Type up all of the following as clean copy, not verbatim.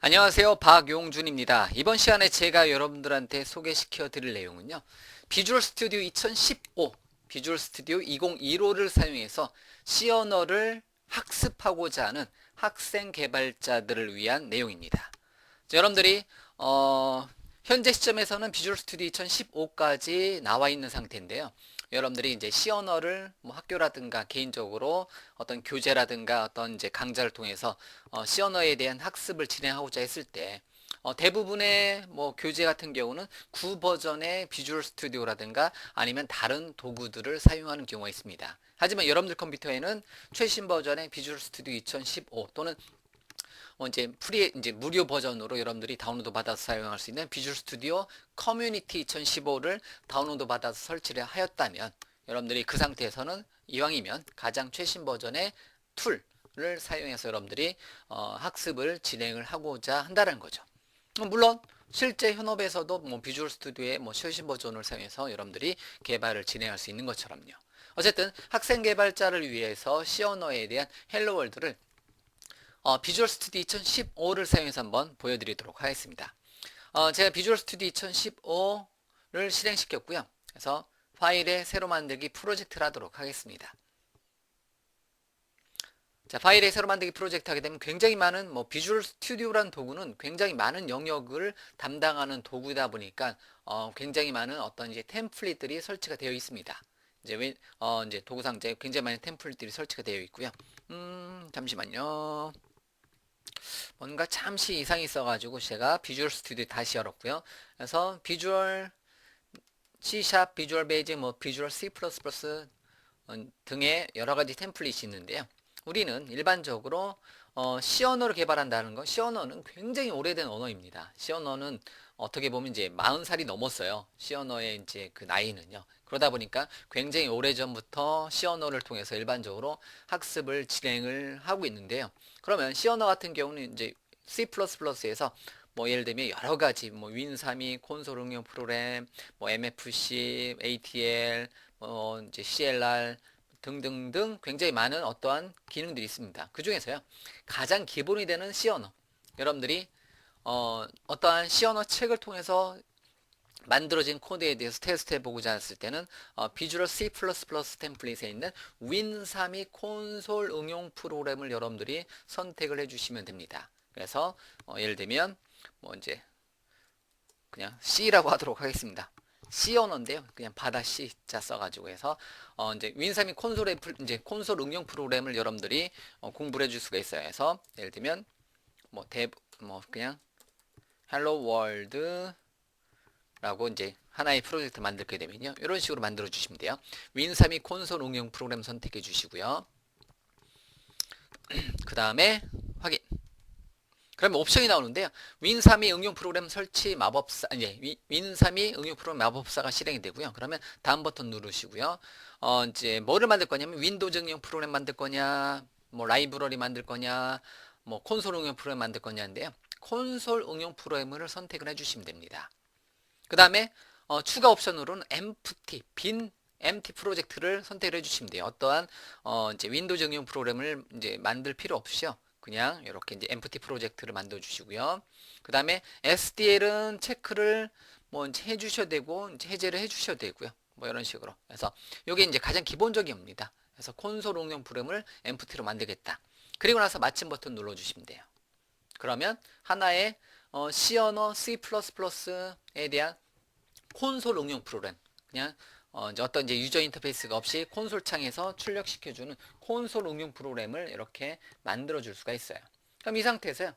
안녕하세요. 박용준입니다. 이번 시간에 제가 여러분들한테 소개시켜 드릴 내용은요. 비주얼 스튜디오 2015, 비주얼 스튜디오 2015를 사용해서 C 언어를 학습하고자 하는 학생 개발자들을 위한 내용입니다. 자, 여러분들이 현재 시점에서는 비주얼 스튜디오 2015까지 나와 있는 상태인데요. 여러분들이 이제 C 언어를 뭐 학교라든가 개인적으로 어떤 교재라든가 어떤 이제 강좌를 통해서 C 언어에 대한 학습을 진행하고자 했을 때 대부분의 뭐 교재 같은 경우는 구 버전의 비주얼 스튜디오라든가 아니면 다른 도구들을 사용하는 경우가 있습니다. 하지만 여러분들 컴퓨터에는 최신 버전의 비주얼 스튜디오 2015 또는 이제 무료 버전으로 여러분들이 다운로드 받아서 사용할 수 있는 비주얼 스튜디오 커뮤니티 2015를 다운로드 받아서 설치를 하였다면 여러분들이 그 상태에서는 이왕이면 가장 최신 버전의 툴을 사용해서 여러분들이 학습을 진행을 하고자 한다는 거죠. 물론 실제 현업에서도 뭐 비주얼 스튜디오의 뭐 최신 버전을 사용해서 여러분들이 개발을 진행할 수 있는 것처럼요. 어쨌든 학생 개발자를 위해서 C 언어에 대한 헬로 월드를 비주얼 스튜디오 2015를 사용해서 한번 보여드리도록 하겠습니다. 제가 비주얼 스튜디오 2015를 실행시켰고요. 그래서 파일에 새로 만들기 프로젝트를 하도록 하겠습니다. 자, 파일에 새로 만들기 프로젝트 하게 되면 굉장히 많은 비주얼 스튜디오라는 도구는 굉장히 많은 영역을 담당하는 도구다 보니까 굉장히 많은 어떤 이제 템플릿들이 설치가 되어 있습니다. 이제 도구 상자에 굉장히 많은 템플릿들이 설치가 되어 있고요. 잠시만요. 뭔가 잠시 이상이 있어가지고 제가 비주얼 스튜디오 다시 열었고요. 그래서 비주얼 C#, 비주얼 베이직, 비주얼 C++ 등의 여러 가지 템플릿이 있는데요. 우리는 일반적으로 C 언어를 개발한다는 건 C 언어는 굉장히 오래된 언어입니다. C 언어는 어떻게 보면 이제 40살이 넘었어요. C 언어의 이제 그 나이는요. 그러다 보니까 굉장히 오래전부터 C 언어를 통해서 일반적으로 학습을 진행을 하고 있는데요. 그러면 C 언어 같은 경우는 이제 C++에서 예를 들면 여러 가지 윈3이 콘솔 응용 프로그램, MFC, ATL, 이제 CLR 등등등 굉장히 많은 어떠한 기능들이 있습니다. 그 중에서요 가장 기본이 되는 C 언어, 여러분들이 어떠한 C 언어 책을 통해서 만들어진 코드에 대해서 테스트 해보고자 했을 때는 비주얼 C++ 템플릿에 있는 윈3이 콘솔 응용 프로그램을 여러분들이 선택을 해주시면 됩니다. 그래서 예를 들면 이제 그냥 C라고 하도록 하겠습니다. C 언어인데요. 그냥 바다 C 자 써가지고 해서 이제 윈삼이 콘솔의 이제 콘솔 응용 프로그램을 여러분들이 공부를 해줄 수가 있어요. 그래서 예를 들면 그냥 헬로 월드라고 이제 하나의 프로젝트 만들게 되면요. 이런 식으로 만들어 주시면 돼요. 윈삼이 콘솔 응용 프로그램 선택해 주시고요. 그 다음에 확인. 그러면 옵션이 나오는데요. 윈3이 응용 프로그램 설치 마법사, 윈3이 응용 프로그램 마법사가 실행이 되고요. 그러면 다음 버튼 누르시고요. 이제 뭐를 만들 거냐면 윈도우즈 응용 프로그램 만들 거냐, 라이브러리 만들 거냐, 콘솔 응용 프로그램 만들 거냐인데요. 콘솔 응용 프로그램을 선택을 해주시면 됩니다. 그 다음에 추가 옵션으로는 빈 empty 프로젝트를 선택을 해주시면 돼요. 어떠한 이제 윈도우즈 응용 프로그램을 이제 만들 필요 없이요. 그냥 이렇게 이제 empty 프로젝트를 만들어 주시고요. 그 다음에 SDL은 체크를 이제 해주셔도 되고 이제 해제를 해주셔도 되고요. 이런 식으로. 그래서 이게 이제 가장 기본적인 겁니다. 그래서 콘솔 응용 프로그램을 empty로 만들겠다. 그리고 나서 마침 버튼 눌러주시면 돼요. 그러면 하나의 C 언어 C++에 대한 콘솔 응용 프로그램, 그냥 이제 어떤 이제 유저 인터페이스가 없이 콘솔 창에서 출력시켜주는 콘솔 응용 프로그램을 이렇게 만들어 줄 수가 있어요. 그럼 이 상태에서요.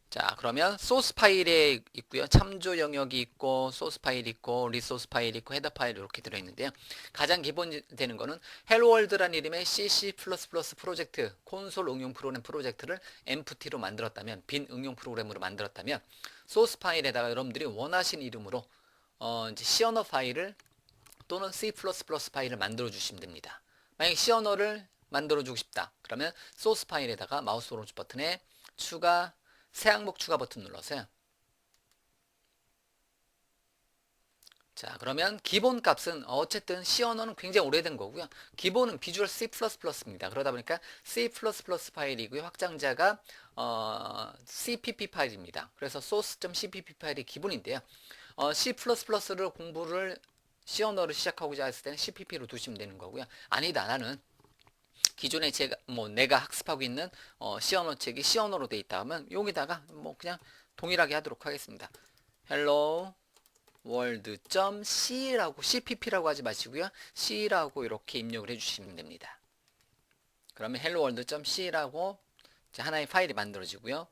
자, 그러면 소스 파일에 있고요. 참조 영역이 있고 소스 파일 있고 리소스 파일 있고 헤더 파일 이렇게 들어있는데요. 가장 기본 되는 거는 헬로월드라는 이름의 C++ 프로젝트 콘솔 응용 프로그램 프로젝트를 empty로 만들었다면 빈 응용 프로그램으로 만들었다면 소스 파일에다가 여러분들이 원하신 이름으로 이제 C 언어 파일을 또는 C++ 파일을 만들어 주시면 됩니다. 만약에 C 언어를 만들어 주고 싶다. 그러면 소스 파일에다가 마우스 오른쪽 버튼에 추가 새 항목 추가 버튼 눌러서요. 자, 그러면 기본 값은 어쨌든 C 언어는 굉장히 오래된 거고요. 기본은 비주얼 C++입니다. 그러다 보니까 C++ 파일이고요. 확장자가 CPP 파일입니다. 그래서 source.cpp 파일이 기본인데요. C++를 공부를 C 언어를 시작하고자 했을 때는 CPP로 두시면 되는 거고요. 아니다, 나는 기존에 내가 학습하고 있는 C 언어 책이 C 언어로 돼 있다 하면 여기다가 뭐 그냥 동일하게 하도록 하겠습니다. hello world.c라고 cpp라고 하지 마시고요. c라고 이렇게 입력을 해주시면 됩니다. 그러면 hello world.c라고 하나의 파일이 만들어지고요.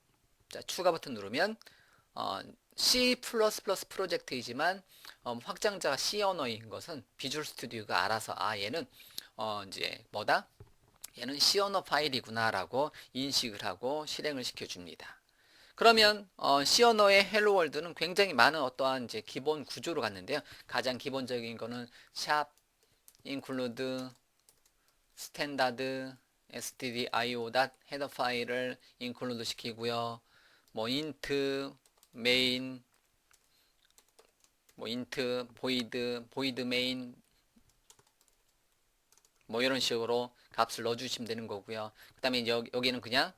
자, 추가 버튼 누르면 C++ 프로젝트이지만 확장자가 C 언어인 것은 비주얼 스튜디오가 알아서 얘는 이제 뭐다? 얘는 C 언어 파일이구나라고 인식을 하고 실행을 시켜줍니다. 그러면 C 언어의 헬로 월드는 굉장히 많은 어떠한 이제 기본 구조로 갔는데요. 가장 기본적인 거는 샵, include, 스탠다드, stdio. 헤더 파일을 include 시키고요. 뭐 int, main, 뭐 int, void main, 뭐 이런 식으로 값을 넣어주시면 되는 거고요. 그 다음에 여기는 그냥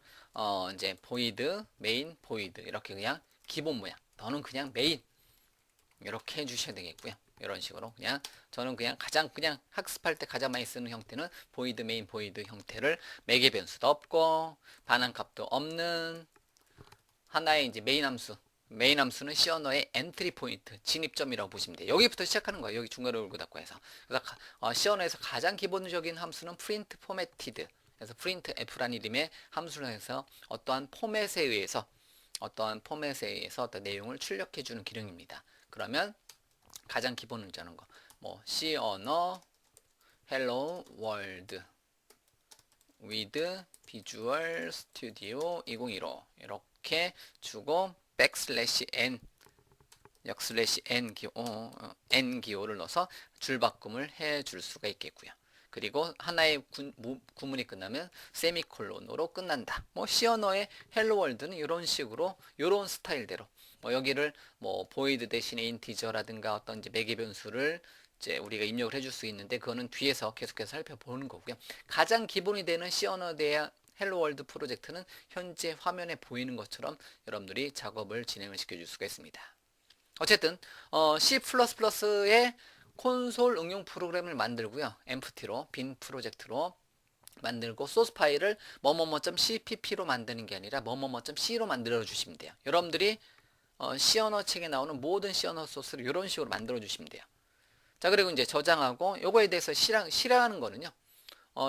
이제 void, main, void 이렇게 그냥 기본 모양. 너는 그냥 main 이렇게 해주셔야 되겠고요. 이런 식으로 그냥 저는 그냥 학습할 때 가장 많이 쓰는 형태는 void, main, void 형태를 매개 변수도 없고 반환값도 없는 하나의 이제 메인 함수는 C 언어의 엔트리 포인트, 진입점이라고 보시면 돼요. 여기부터 시작하는 거예요. 여기 중괄호 열고 닫고 해서. 그래서 C 언어에서 가장 기본적인 함수는 print formatted. 그래서 print f라는 이름의 함수를 해서 어떠한 포맷에 의해서 어떤 내용을 출력해주는 기능입니다. 그러면 가장 기본은 저는 뭐 C 언어 hello world with Visual Studio 2015 이렇게 주고 백슬래시 n 기호를 넣어서 줄바꿈을 해줄 수가 있겠고요. 그리고 하나의 구문이 끝나면 세미콜론으로 끝난다. 뭐 C 언어의 헬로 월드는 이런 식으로 이런 스타일대로 뭐 여기를 뭐 보이드 대신에 인티저라든가 어떤 이제 매개 변수를 이제 우리가 입력을 해줄 수 있는데 그거는 뒤에서 계속해서 살펴보는 거고요. 가장 기본이 되는 C 언어에 대한 헬로 월드 프로젝트는 현재 화면에 보이는 것처럼 여러분들이 작업을 진행을 시켜줄 수가 있습니다. 어쨌든 C++의 콘솔 응용 프로그램을 만들고요. empty로 빈 프로젝트로 만들고 소스 파일을 뭐뭐뭐.cpp로 만드는 게 아니라 뭐뭐뭐.c로 만들어 주시면 돼요. 여러분들이 C 언어 책에 나오는 모든 C 언어 소스를 이런 식으로 만들어 주시면 돼요. 자, 그리고 이제 저장하고 요거에 대해서 실행하는 거는요.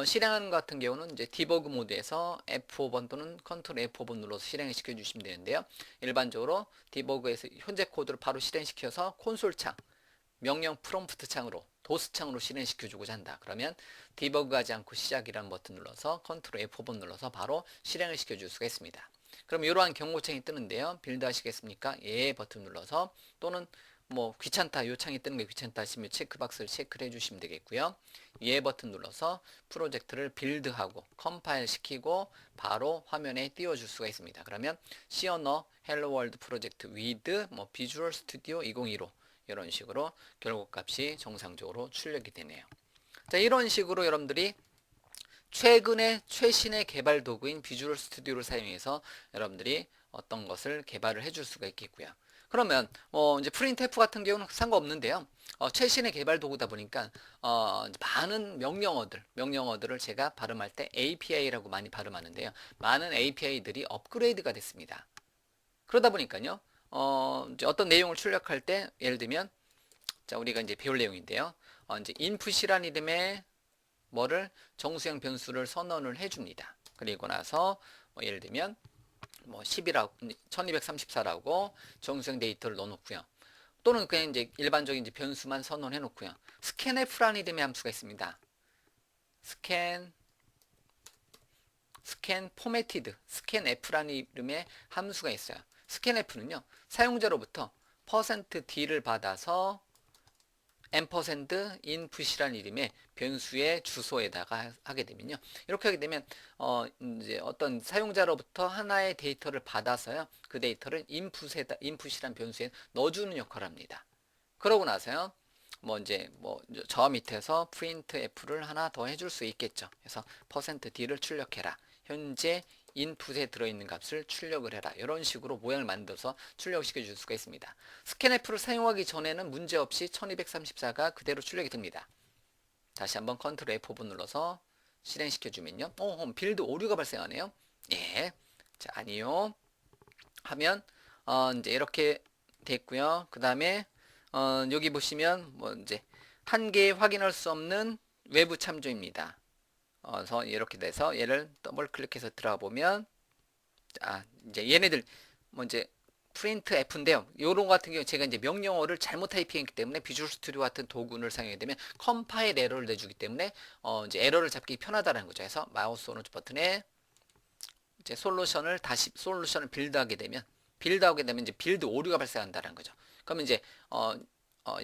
실행하는 것 같은 경우는 이제 디버그 모드에서 F5번 또는 컨트롤 F5번 눌러서 실행을 시켜주시면 되는데요. 일반적으로 디버그에서 현재 코드를 바로 실행시켜서 콘솔 창, 명령 프롬프트 창으로, 도스 창으로 실행시켜주고자 한다. 그러면 디버그하지 않고 시작이라는 버튼 눌러서 컨트롤 F5번 눌러서 바로 실행을 시켜줄 수가 있습니다. 그럼 이러한 경고창이 뜨는데요. 빌드 하시겠습니까? 예 버튼 눌러서 또는 뭐 귀찮다, 요 창이 뜨는 게 귀찮다 하시면 체크박스를 체크를 해주시면 되겠고요. 예 버튼 눌러서 프로젝트를 빌드하고 컴파일 시키고 바로 화면에 띄워줄 수가 있습니다. 그러면 C 언어 헬로 월드 프로젝트 with 뭐 비주얼 스튜디오 2015 이런 식으로 결과값이 정상적으로 출력이 되네요. 자, 이런 식으로 여러분들이 최신의 개발 도구인 비주얼 스튜디오를 사용해서 여러분들이 어떤 것을 개발을 해줄 수가 있겠고요. 그러면 이제 프린트F 같은 경우는 상관없는데요. 최신의 개발 도구다 보니까 많은 명령어들을 제가 발음할 때 API라고 많이 발음하는데요. 많은 API들이 업그레이드가 됐습니다. 그러다 보니까요. 이제 어떤 내용을 출력할 때 예를 들면 자, 우리가 이제 배울 내용인데요. 이제 input이라는 이름의 뭐를 정수형 변수를 선언을 해줍니다. 그리고 나서 예를 들면 뭐 10이라고 1234라고 정수형 데이터를 넣어놓고요. 또는 그냥 이제 일반적인 이제 변수만 선언해 놓고요. scanf라는 이름의 함수가 있습니다. scan scanf라는 이름의 함수가 있어요. scanf는요 사용자로부터 %d를 받아서 %input이라는 이름의 변수의 주소에다가 하게 되면요. 이렇게 하게 되면 이제 어떤 사용자로부터 하나의 데이터를 받아서요. 그 데이터를 input이라는 변수에 넣어주는 역할을 합니다. 그러고 나서요. 뭐 이제 뭐 저 밑에서 프린트 F를 하나 더 해줄 수 있겠죠. 그래서 %D를 출력해라. 현재 인풋에 들어있는 값을 출력을 해라. 이런 식으로 모양을 만들어서 출력시켜 줄 수가 있습니다. 스캔F를 사용하기 전에는 문제없이 1234가 그대로 출력이 됩니다. 다시 한번 컨트롤 F5 눌러서 실행시켜 주면요. 빌드 오류가 발생하네요. 예. 자, 아니요. 하면 이제 이렇게 됐고요. 그 다음에 여기 보시면 뭐 이제 한 개 확인할 수 없는 외부 참조입니다. 그래서 이렇게 돼서 얘를 더블 클릭해서 들어가 보면 이제 얘네들 뭐 이제 프린트 F인데요. 요런 같은 경우 제가 이제 명령어를 잘못 타이핑했기 때문에 비주얼 스튜디오 같은 도구를 사용하게 되면 컴파일 에러를 내주기 때문에 이제 에러를 잡기 편하다는 거죠. 그래서 마우스 오른쪽 버튼에 이제 솔루션을 빌드하게 되면 이제 빌드 오류가 발생한다는 거죠. 그러면 이제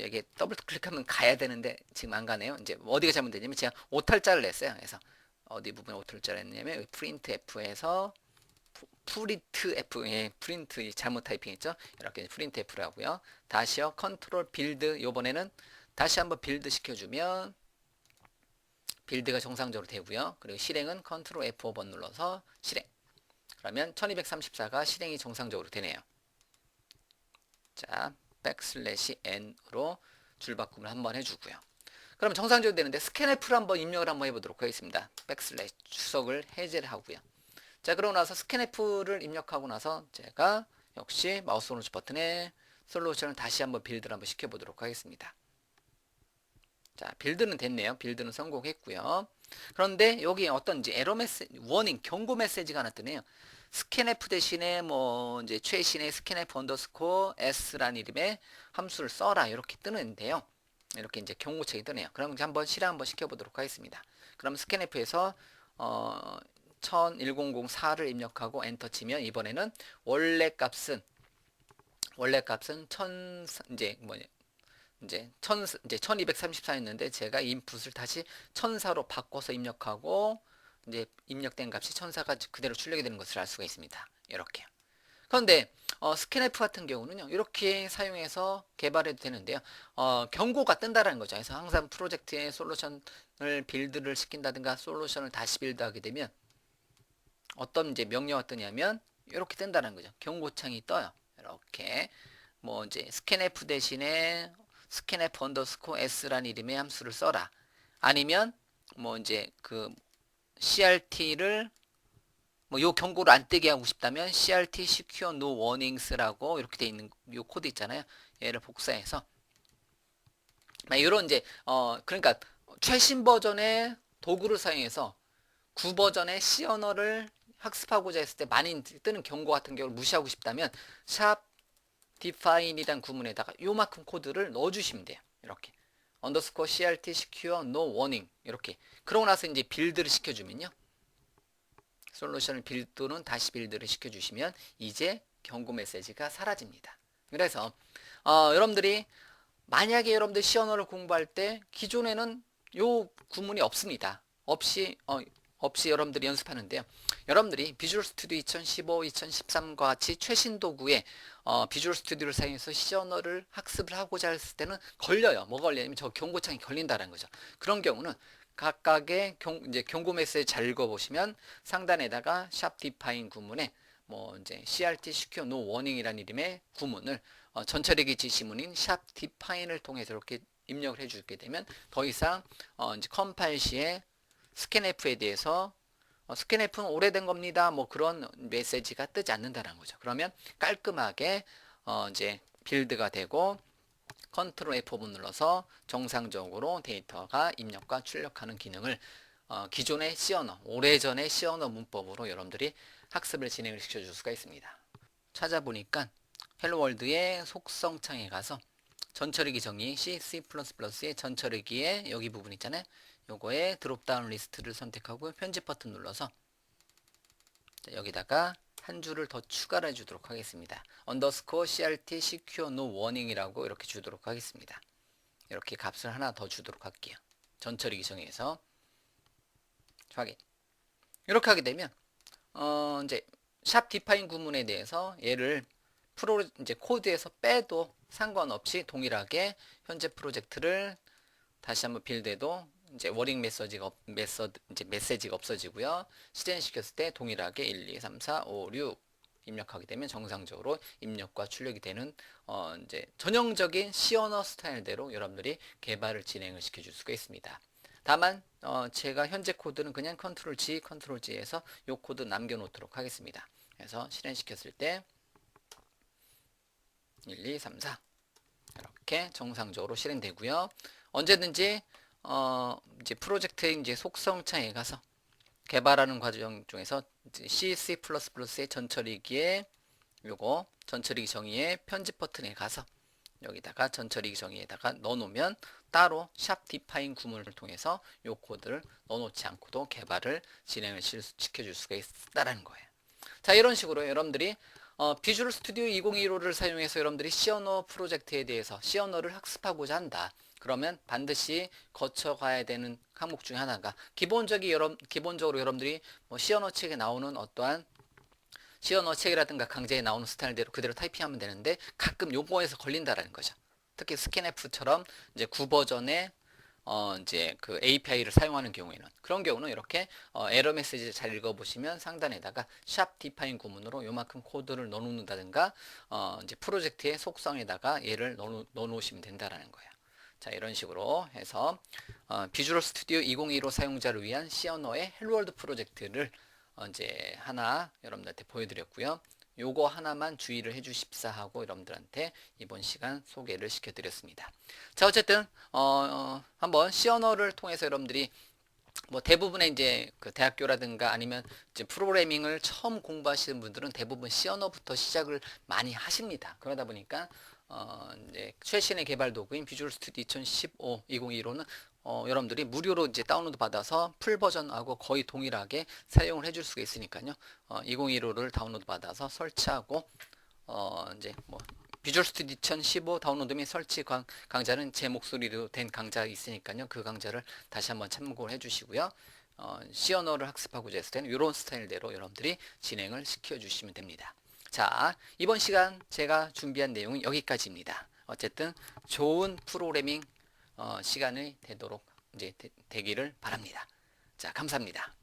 여기 더블 클릭하면 가야 되는데 지금 안 가네요. 이제 어디가 잘못됐냐면 제가 오탈자를 냈어요. 그래서 어디 부분에 오탈자를 냈냐면 프린트 F에서 프린트 F, 예, 프린트 잘못 타이핑했죠. 이렇게 프린트 F라고요. 다시요, 컨트롤 빌드. 요번에는 다시 한번 빌드 시켜주면 빌드가 정상적으로 되고요. 그리고 실행은 컨트롤 F5번 눌러서 실행. 그러면 1234가 실행이 정상적으로 되네요. 자, 백슬래시 n으로 줄바꿈을 한번 해주고요. 그럼 정상적으로 되는데 스캔F를 한번 입력을 한번 해보도록 하겠습니다. 백슬래시 추석을 해제를 하고요. 자, 그러고 나서 스캔F를 입력하고 나서 제가 역시 마우스 오른쪽 버튼에 솔루션을 다시 한번 빌드를 한번 시켜보도록 하겠습니다. 자, 빌드는 됐네요. 빌드는 성공했고요. 그런데 여기 어떤 이제 에러 메시지, 워닝, 경고 메시지가 하나 뜨네요. 스캔F 대신에 뭐 이제 최신의 스캔F 언더스코어 S라는 이름의 함수를 써라 이렇게 뜨는데요. 이렇게 이제 경고책이 뜨네요. 그럼 이제 한번 실행 한번 시켜보도록 하겠습니다. 그럼 스캔F에서 10004를 입력하고 엔터 치면 이번에는 원래 값은 1000 이제 뭐냐 이제 1234였는데 제가 인풋을 다시 1004로 바꿔서 입력하고 이제 입력된 값이 1004가 그대로 출력이 되는 것을 알 수가 있습니다. 이렇게. 그런데 스캔F 같은 경우는요. 이렇게 사용해서 개발해도 되는데요. 경고가 뜬다는 거죠. 그래서 항상 프로젝트의 솔루션을 빌드를 시킨다든가 솔루션을 다시 빌드하게 되면 어떤 이제 명령어가 뜨냐면 이렇게 뜬다는 거죠. 경고창이 떠요. 이렇게 뭐 이제 스캔F 대신에 스캔F 언더스코어 S라는 이름의 함수를 써라. 아니면 뭐 이제 그 CRT를 뭐 요 경고를 안 뜨게 하고 싶다면 CRT secure no warnings라고 이렇게 돼 있는 요 코드 있잖아요. 얘를 복사해서 이런 이제 그러니까 최신 버전의 도구를 사용해서 9버전의 C 언어를 학습하고자 했을 때 많이 뜨는 경고 같은 경우를 무시하고 싶다면 샵 define이란 구문에다가 요만큼 코드를 넣어주시면 돼요. 이렇게 underscore crt secure no warning 이렇게. 그러고 나서 이제 빌드를 시켜주면요. 솔루션을 빌드는 다시 빌드를 시켜주시면 이제 경고 메시지가 사라집니다. 그래서 여러분들이 만약에 여러분들 C 언어를 공부할 때 기존에는 요 구문이 없습니다. 없이 여러분들이 연습하는데요. 여러분들이 비주얼 스튜디오 2015, 2013과 같이 최신 도구에 비주얼 스튜디오를 사용해서 C 언어를 학습을 하고자 했을 때는 걸려요. 뭐 걸리냐면 저 경고창이 걸린다는 거죠. 그런 경우는 각각의 이제 경고 메시지 잘 읽어보시면 상단에다가 샵 디파인 구문에 뭐 이제 CRT secure no warning이라는 이름의 구문을 전처리기 지시문인 샵 디파인을 통해서 이렇게 입력을 해주게 되면 더 이상 이제 컴파일 시에 스캔F에 대해서 스캔F는 오래된 겁니다. 뭐 그런 메시지가 뜨지 않는다는 거죠. 그러면 깔끔하게 이제 빌드가 되고 컨트롤 F5 눌러서 정상적으로 데이터가 입력과 출력하는 기능을 기존의 C 언어, 오래전의 C 언어 문법으로 여러분들이 학습을 진행을 시켜줄 수가 있습니다. 찾아보니까 헬로월드의 속성 창에 가서 전처리기 정의 C++의 전처리기의 여기 부분 있잖아요. 요거에 드롭다운 리스트를 선택하고 편집 버튼 눌러서 여기다가 한 줄을 더 추가를 해주도록 하겠습니다. underscore crt secure no warning이라고 이렇게 주도록 하겠습니다. 이렇게 값을 하나 더 주도록 할게요. 전처리기 정의에서 확인. 이렇게 하게 되면 이제 샵 디파인 구문에 대해서 얘를 이제 코드에서 빼도 상관없이 동일하게 현재 프로젝트를 다시 한번 빌드해도 이제 워링 메시지가 없어지고요. 실행시켰을 때 동일하게 1, 2, 3, 4, 5, 6 입력하게 되면 정상적으로 입력과 출력이 되는 이제 전형적인 C 언어 스타일대로 여러분들이 개발을 진행을 시켜줄 수가 있습니다. 다만 제가 현재 코드는 그냥 컨트롤 G, 컨트롤 G에서 이 코드 남겨놓도록 하겠습니다. 그래서 실행시켰을 때 1, 2, 3, 4 이렇게 정상적으로 실행되고요. 언제든지 이제 프로젝트의 이제 속성창에 가서 개발하는 과정 중에서 C, C++의 전처리기에 요거 전처리기 정의의 편집 버튼에 가서 여기다가 전처리기 정의에다가 넣어놓으면 따로 샵 디파인 구문을 통해서 요 코드를 넣어놓지 않고도 개발을 진행을 시켜줄 수가 있다라는 거예요. 자, 이런 식으로 여러분들이 비주얼 스튜디오 2015를 사용해서 여러분들이 C 언어 프로젝트에 대해서 C 언어를 학습하고자 한다. 그러면 반드시 거쳐가야 되는 항목 중에 하나가 기본적으로 여러분들이 뭐 C 언어 책에 나오는 어떠한 C 언어 책이라든가 강좌에 나오는 스타일대로 그대로 타이핑하면 되는데 가끔 요거에서 걸린다라는 거죠. 특히 스캔F처럼 이제 9버전의 이제 그 API를 사용하는 경우에는 그런 경우는 이렇게 에러 메시지를 잘 읽어보시면 상단에다가 샵 디파인 구문으로 요만큼 코드를 넣어놓는다든가 이제 프로젝트의 속성에다가 얘를 넣어놓으시면 된다라는 거예요. 자, 이런 식으로 해서 비주얼 스튜디오 2015 사용자를 위한 C 언어의 헬로월드 프로젝트를 이제 하나 여러분들한테 보여드렸고요. 요거 하나만 주의를 해주십사 하고 여러분들한테 이번 시간 소개를 시켜드렸습니다. 자, 어쨌든 한번 C 언어를 통해서 여러분들이 뭐 대부분의 이제 그 대학교라든가 아니면 이제 프로그래밍을 처음 공부하시는 분들은 대부분 C 언어부터 시작을 많이 하십니다. 그러다 보니까 이제 최신의 개발 도구인 비주얼 스튜디오 2015, 2015는 여러분들이 무료로 이제 다운로드 받아서 풀 버전하고 거의 동일하게 사용을 해줄 수가 있으니까요. 2015를 다운로드 받아서 설치하고 이제 뭐 비주얼 스튜디오 2015 다운로드 및 설치 강좌는 제 목소리로 된 강좌가 있으니까요. 그 강좌를 다시 한번 참고를 해주시고요. C 언어를 학습하고자 했을 때는 이런 스타일대로 여러분들이 진행을 시켜주시면 됩니다. 자, 이번 시간 제가 준비한 내용은 여기까지입니다. 어쨌든 좋은 프로그래밍 시간이 되도록 이제 되기를 바랍니다. 자, 감사합니다.